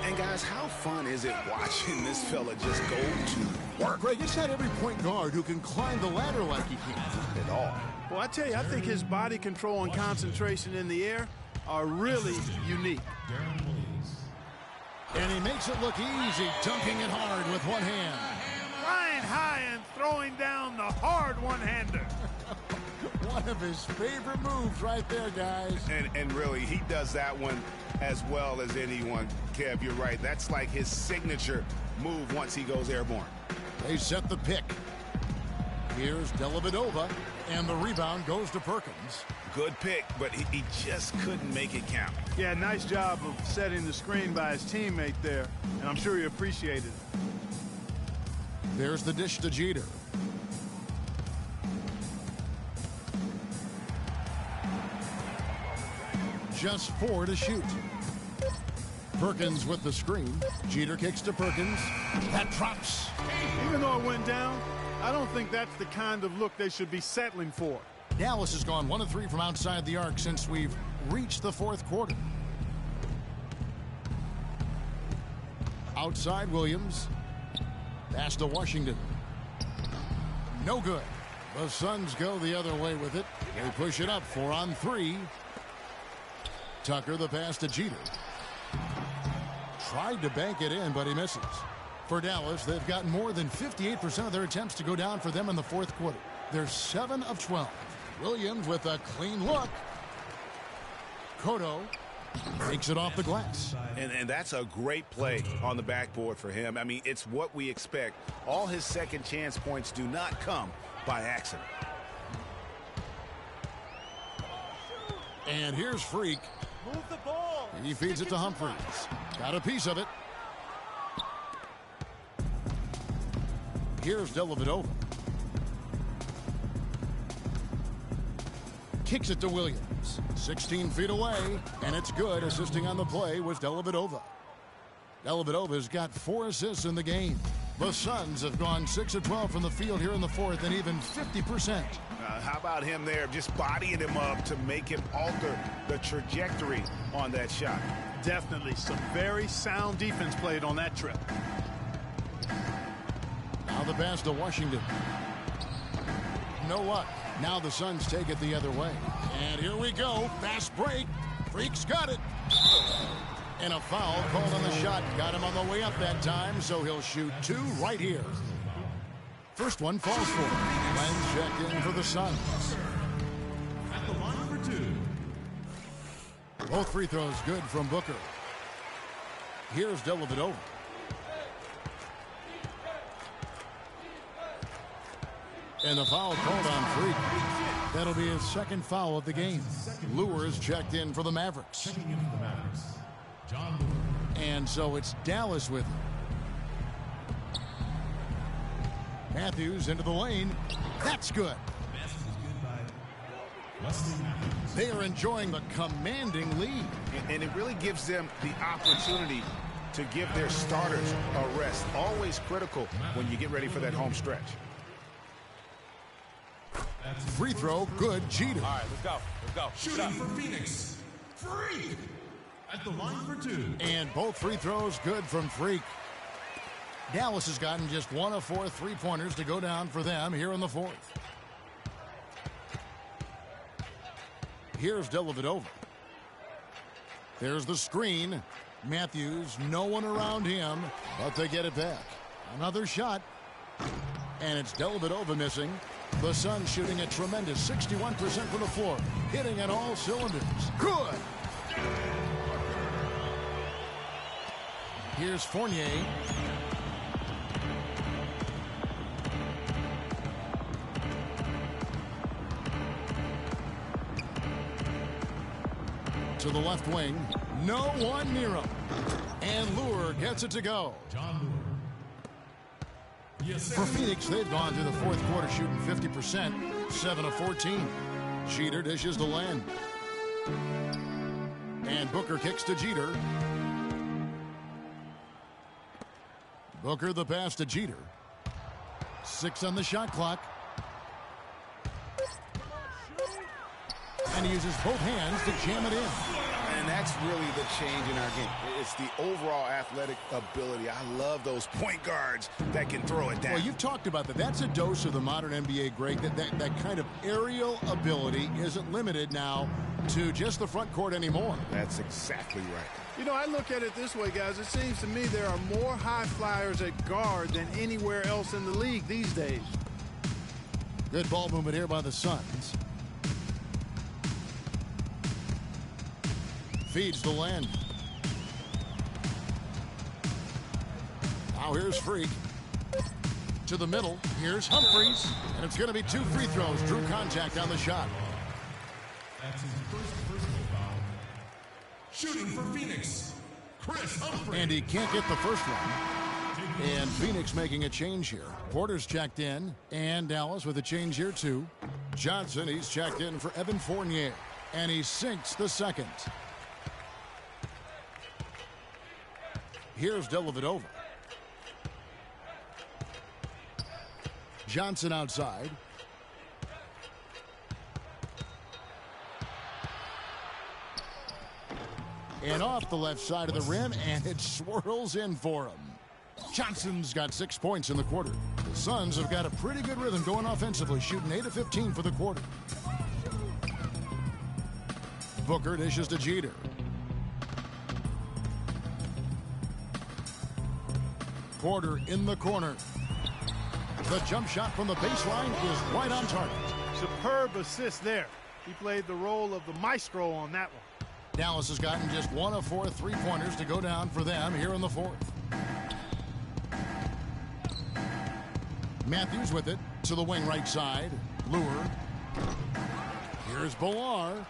And guys, how fun is it watching this fella just go to work? Greg, it's not every point guard who can climb the ladder like he can. At all. Well, I tell you, I think his body control and concentration in the air are really unique. And he makes it look easy, dunking it hard with one hand. Flying high and throwing down the hard one-hander. One of his favorite moves right there, guys. And really, he does that one as well as anyone. Kev, you're right. That's like his signature move once he goes airborne. They set the pick. Here's Dellavedova, and the rebound goes to Perkins. Good pick, but he just couldn't make it count. Yeah, nice job of setting the screen by his teammate there, and I'm sure he appreciated it. There's the dish to Jeter. Just 4 to shoot. Perkins with the screen. Jeter kicks to Perkins. That drops. Even though it went down, I don't think that's the kind of look they should be settling for. Dallas has gone 1 of 3 from outside the arc since we've reached the 4th quarter. Outside Williams. Pass to Washington. No good. The Suns go the other way with it. They push it up 4-on-3. Tucker the pass to Jeter. Tried to bank it in, but he misses. For Dallas, they've got more than 58% of their attempts to go down for them in the fourth quarter. They're 7 of 12. Williams with a clean look. Cotto takes it off the glass. And that's a great play on the backboard for him. I mean, it's what we expect. All his second chance points do not come by accident. And here's Freak. Move the ball. He feeds it to Humphries. Got a piece of it. Here's Dellavedova. Kicks it to Williams. 16 feet away, and it's good. Assisting on the play was Dellavedova. Dellavedova's got 4 assists in the game. The Suns have gone 6 of 12 from the field here in the fourth, and even 50%. How about him there, just bodying him up to make him alter the trajectory on that shot? Definitely some very sound defense played on that trip. Now the pass to Washington. No luck. Now the Suns take it the other way. And here we go. Fast break. Freak's got it. And a foul called on the shot. Got him on the way up that time, so he'll shoot 2 right here. First one falls for him. Lenz checked in for the Suns. At the line for 2. Both free throws good from Booker. Here's Dellavedova. And the foul called on Freak. That'll be his second foul of the game. Lures checked in for the Mavericks. Checking in for the Mavericks, John Lure. And so it's Dallas with him. Matthews into the lane. That's good. Basket is good by Wesley Matthews. They are enjoying the commanding lead. And it really gives them the opportunity to give their starters a rest. Always critical when you get ready for that home stretch. Free throw, good. Jeter. All right, let's go. Let's go. Shooting for Phoenix, Freak. At the line for 2. And both free throws good from Freak. Dallas has gotten just 1 of 4 3-pointers to go down for them here in the fourth. Here's Dellavedova. There's the screen. Matthews, no one around him, but they get it back. Another shot. And it's Dellavedova missing. The Suns shooting a tremendous 61% from the floor, hitting on all cylinders. Good. Here's Fournier. To the left wing. No one near him. And Lure gets it to go. John Lure. Yes, For Phoenix, they've gone through the fourth quarter shooting 50%, 7 of 14. Jeter dishes to Len. And Booker kicks to Jeter. Booker the pass to Jeter. 6 on the shot clock. And he uses both hands to jam it in. And that's really the change in our game. It's the overall athletic ability. I love those point guards that can throw it down. Well, you've talked about that. That's a dose of the modern NBA, Greg. That kind of aerial ability isn't limited now to just the front court anymore. That's exactly right. You know, I look at it this way, guys. It seems to me there are more high flyers at guard than anywhere else in the league these days. Good ball movement here by the Suns. Feeds the Len. Now here's Freak. To the middle. Here's Humphries. And it's going to be 2 free throws. Drew contact on the shot. That's his first personal foul. Shooting for Phoenix, Chris Humphries. And he can't get the first one. And Phoenix making a change here. Porter's checked in. And Dallas with a change here too. Johnson, he's checked in for Evan Fournier. And he sinks the second. Here's Dellavedova. Johnson outside. And off the left side of the rim, and it swirls in for him. Johnson's got 6 points in the quarter. The Suns have got a pretty good rhythm going offensively, shooting 8 of 15 for the quarter. Booker dishes to Jeter. Porter in the corner. The jump shot from the baseline is right on target. Superb assist there. He played the role of the maestro on that one. Dallas has gotten just 1 of 4 3-pointers to go down for them here in the fourth. Matthews with it to the wing right side. Lure. Here's Billar.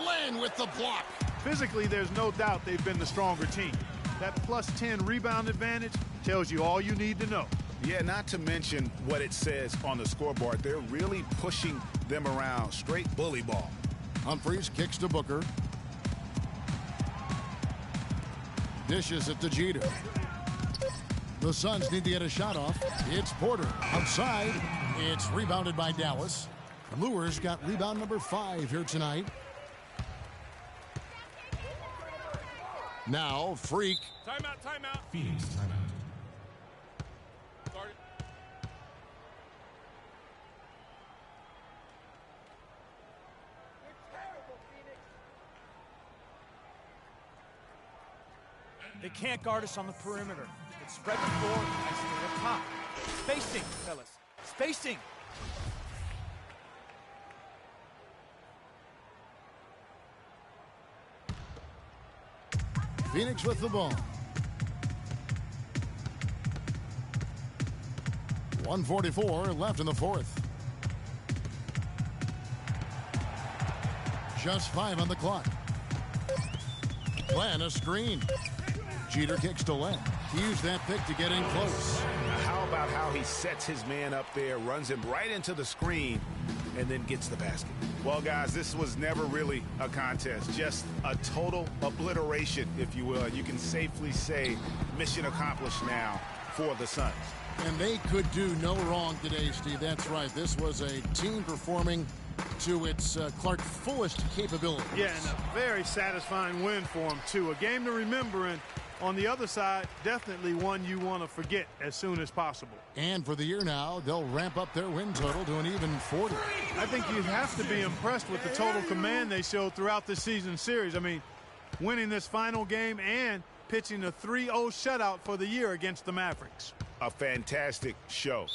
Lane with the block. Physically, there's no doubt they've been the stronger team. That plus 10 rebound advantage tells you all you need to know. Yeah, not to mention what it says on the scoreboard. They're really pushing them around. Straight bully ball. Humphries kicks to Booker. Dishes it to Jeter. The Suns need to get a shot off. It's Porter outside. It's rebounded by Dallas. Lure's got rebound number 5 here tonight. Now Freak. Timeout, timeout. Phoenix timeout. Started. They can't guard us on the perimeter. Let's spread the floor and stay up top. Spacing, fellas. Spacing. Phoenix with the ball. 1:44 left in the fourth. Just 5 on the clock. Plan a screen. Jeter kicks to Len. He used that pick to get in close. How about how he sets his man up there, runs him right into the screen, and then gets the basket? Well, guys, this was never really a contest. Just a total obliteration, if you will. You can safely say mission accomplished now for the Suns. And they could do no wrong today, Steve. That's right. This was a team performing to its Clark fullest capabilities. Yeah, and a very satisfying win for him, too. A game to remember, and on the other side, definitely one you want to forget as soon as possible. And for the year now, they'll ramp up their win total to an even 40. I think you have to be impressed with the total command they showed throughout this season series. I mean, winning this final game and pitching a 3-0 shutout for the year against the Mavericks. A fantastic show.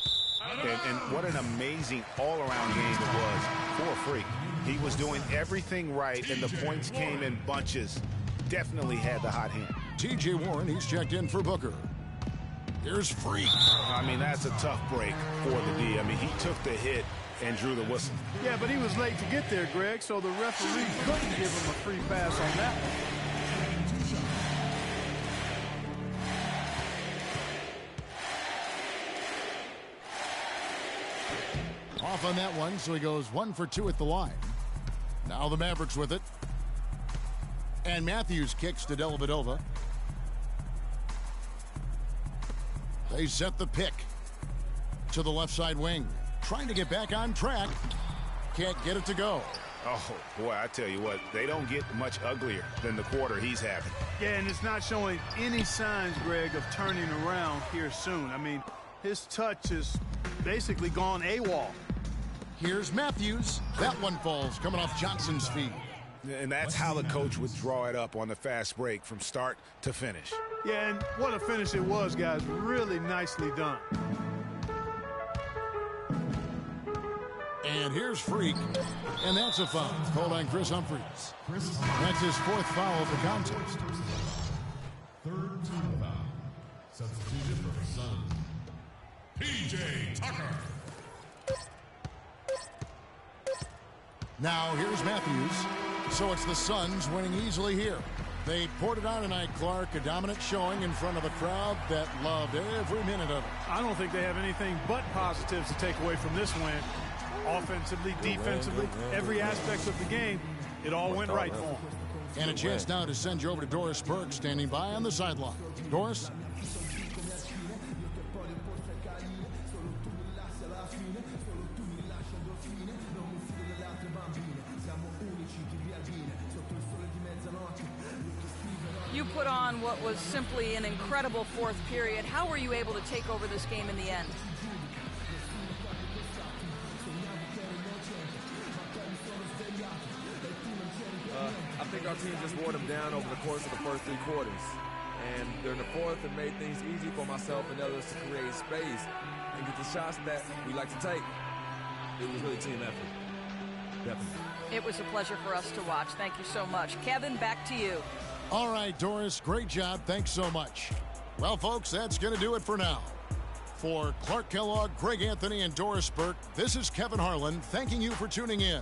And what an amazing all-around game it was for Freak. He was doing everything right, and the points came in bunches. Definitely had the hot hand. T.J. Warren, he's checked in for Booker. Here's Freak. I mean, that's a tough break for the D. I mean, he took the hit and drew the whistle. Yeah, but he was late to get there, Greg, so the referee couldn't give him a free pass on that one. Off on that one, so he goes 1 for 2 at the line. Now the Mavericks with it. And Matthews kicks to Dellavedova. They set the pick to the left side wing. Trying to get back on track. Can't get it to go. Oh, boy, I tell you what, they don't get much uglier than the quarter he's having. Yeah, and it's not showing any signs, Greg, of turning around here soon. I mean, his touch is basically gone AWOL. Here's Matthews. That one falls coming off Johnson's feet. And that's how the coach would draw it up on the fast break from start to finish. Yeah, and what a finish it was, guys. Really nicely done. And here's Freak. And that's a foul called on Chris Humphries. That's his 4th foul of the contest. Third team foul. Substituted for the Suns. P.J. Tucker. Now here's Matthews. So it's the Suns winning easily here. They poured it on tonight, Clark. A dominant showing in front of a crowd that loved every minute of it. I don't think they have anything but positives to take away from this win. Offensively, defensively, every aspect of the game, it all went right for them. And a chance now to send you over to Doris Burke, standing by on the sideline. Doris? You put on what was simply an incredible fourth period. How were you able to take over this game in the end? I think our team just wore them down over the course of the first 3 quarters. And during the fourth, it made things easy for myself and others to create space and get the shots that we like to take. It was really team effort. Definitely. It was a pleasure for us to watch. Thank you so much. Kevin, back to you. All right, Doris, great job. Thanks so much. Well, folks, that's going to do it for now. For Clark Kellogg, Greg Anthony, and Doris Burke, this is Kevin Harlan thanking you for tuning in.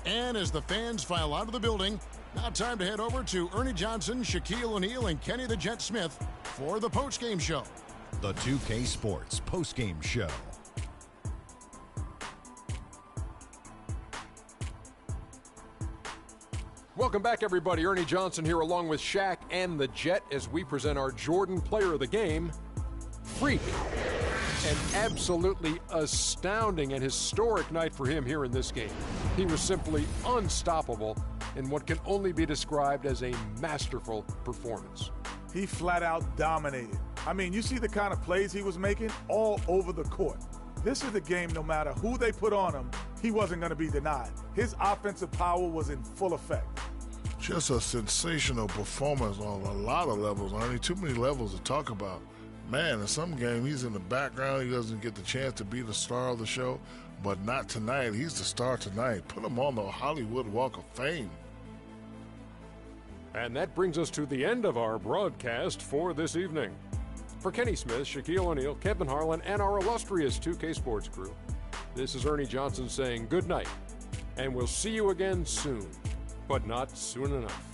And as the fans file out of the building, now time to head over to Ernie Johnson, Shaquille O'Neal, and Kenny the Jet Smith for the postgame show. The 2K Sports postgame show. Welcome back, everybody. Ernie Johnson here along with Shaq and the Jet as we present our Jordan Player of the Game, Freak. An absolutely astounding and historic night for him here in this game. He was simply unstoppable in what can only be described as a masterful performance. He flat out dominated. I mean, you see the kind of plays he was making all over the court. This is the game, no matter who they put on him, he wasn't going to be denied. His offensive power was in full effect. Just a sensational performance on a lot of levels. I mean, too many levels to talk about. Man, in some game, he's in the background. He doesn't get the chance to be the star of the show, but not tonight. He's the star tonight. Put him on the Hollywood Walk of Fame. And that brings us to the end of our broadcast for this evening. For Kenny Smith, Shaquille O'Neal, Kevin Harlan, and our illustrious 2K Sports crew, this is Ernie Johnson saying good night, and we'll see you again soon, but not soon enough.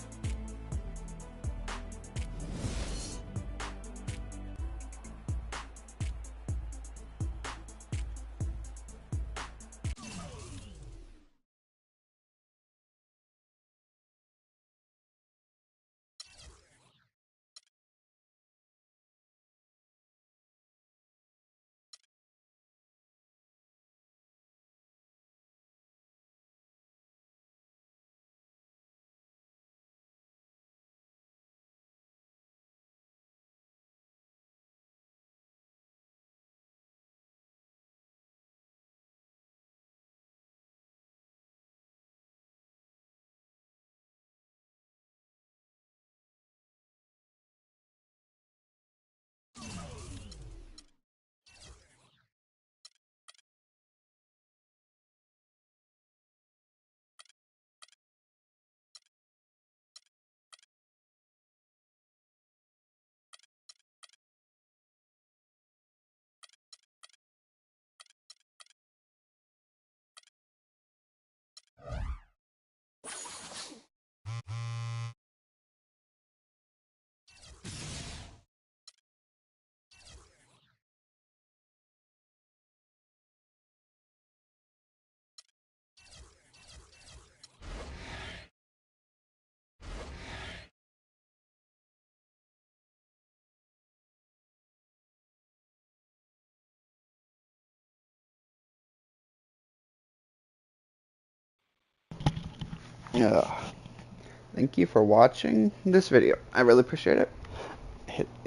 Thank you for watching this video. I really appreciate it.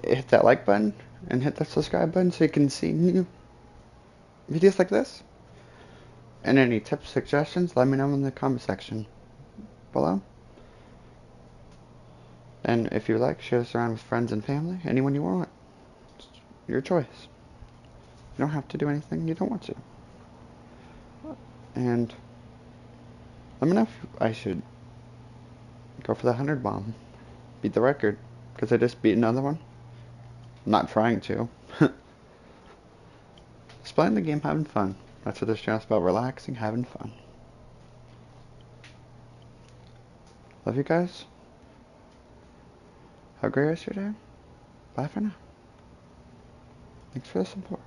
Hit that like button and hit that subscribe button so you can see new videos like this. And any tips, suggestions, let me know in the comment section below. And if you like, share this around with friends and family, anyone you want. It's your choice. You don't have to do anything you don't want to. And let me know if I should go for the 100 bomb. Beat the record. Because I just beat another one. I'm not trying to. Just playing the game, having fun. That's what this channel's about. Relaxing, having fun. Love you guys. Have a great rest of your day. Bye for now. Thanks for the support.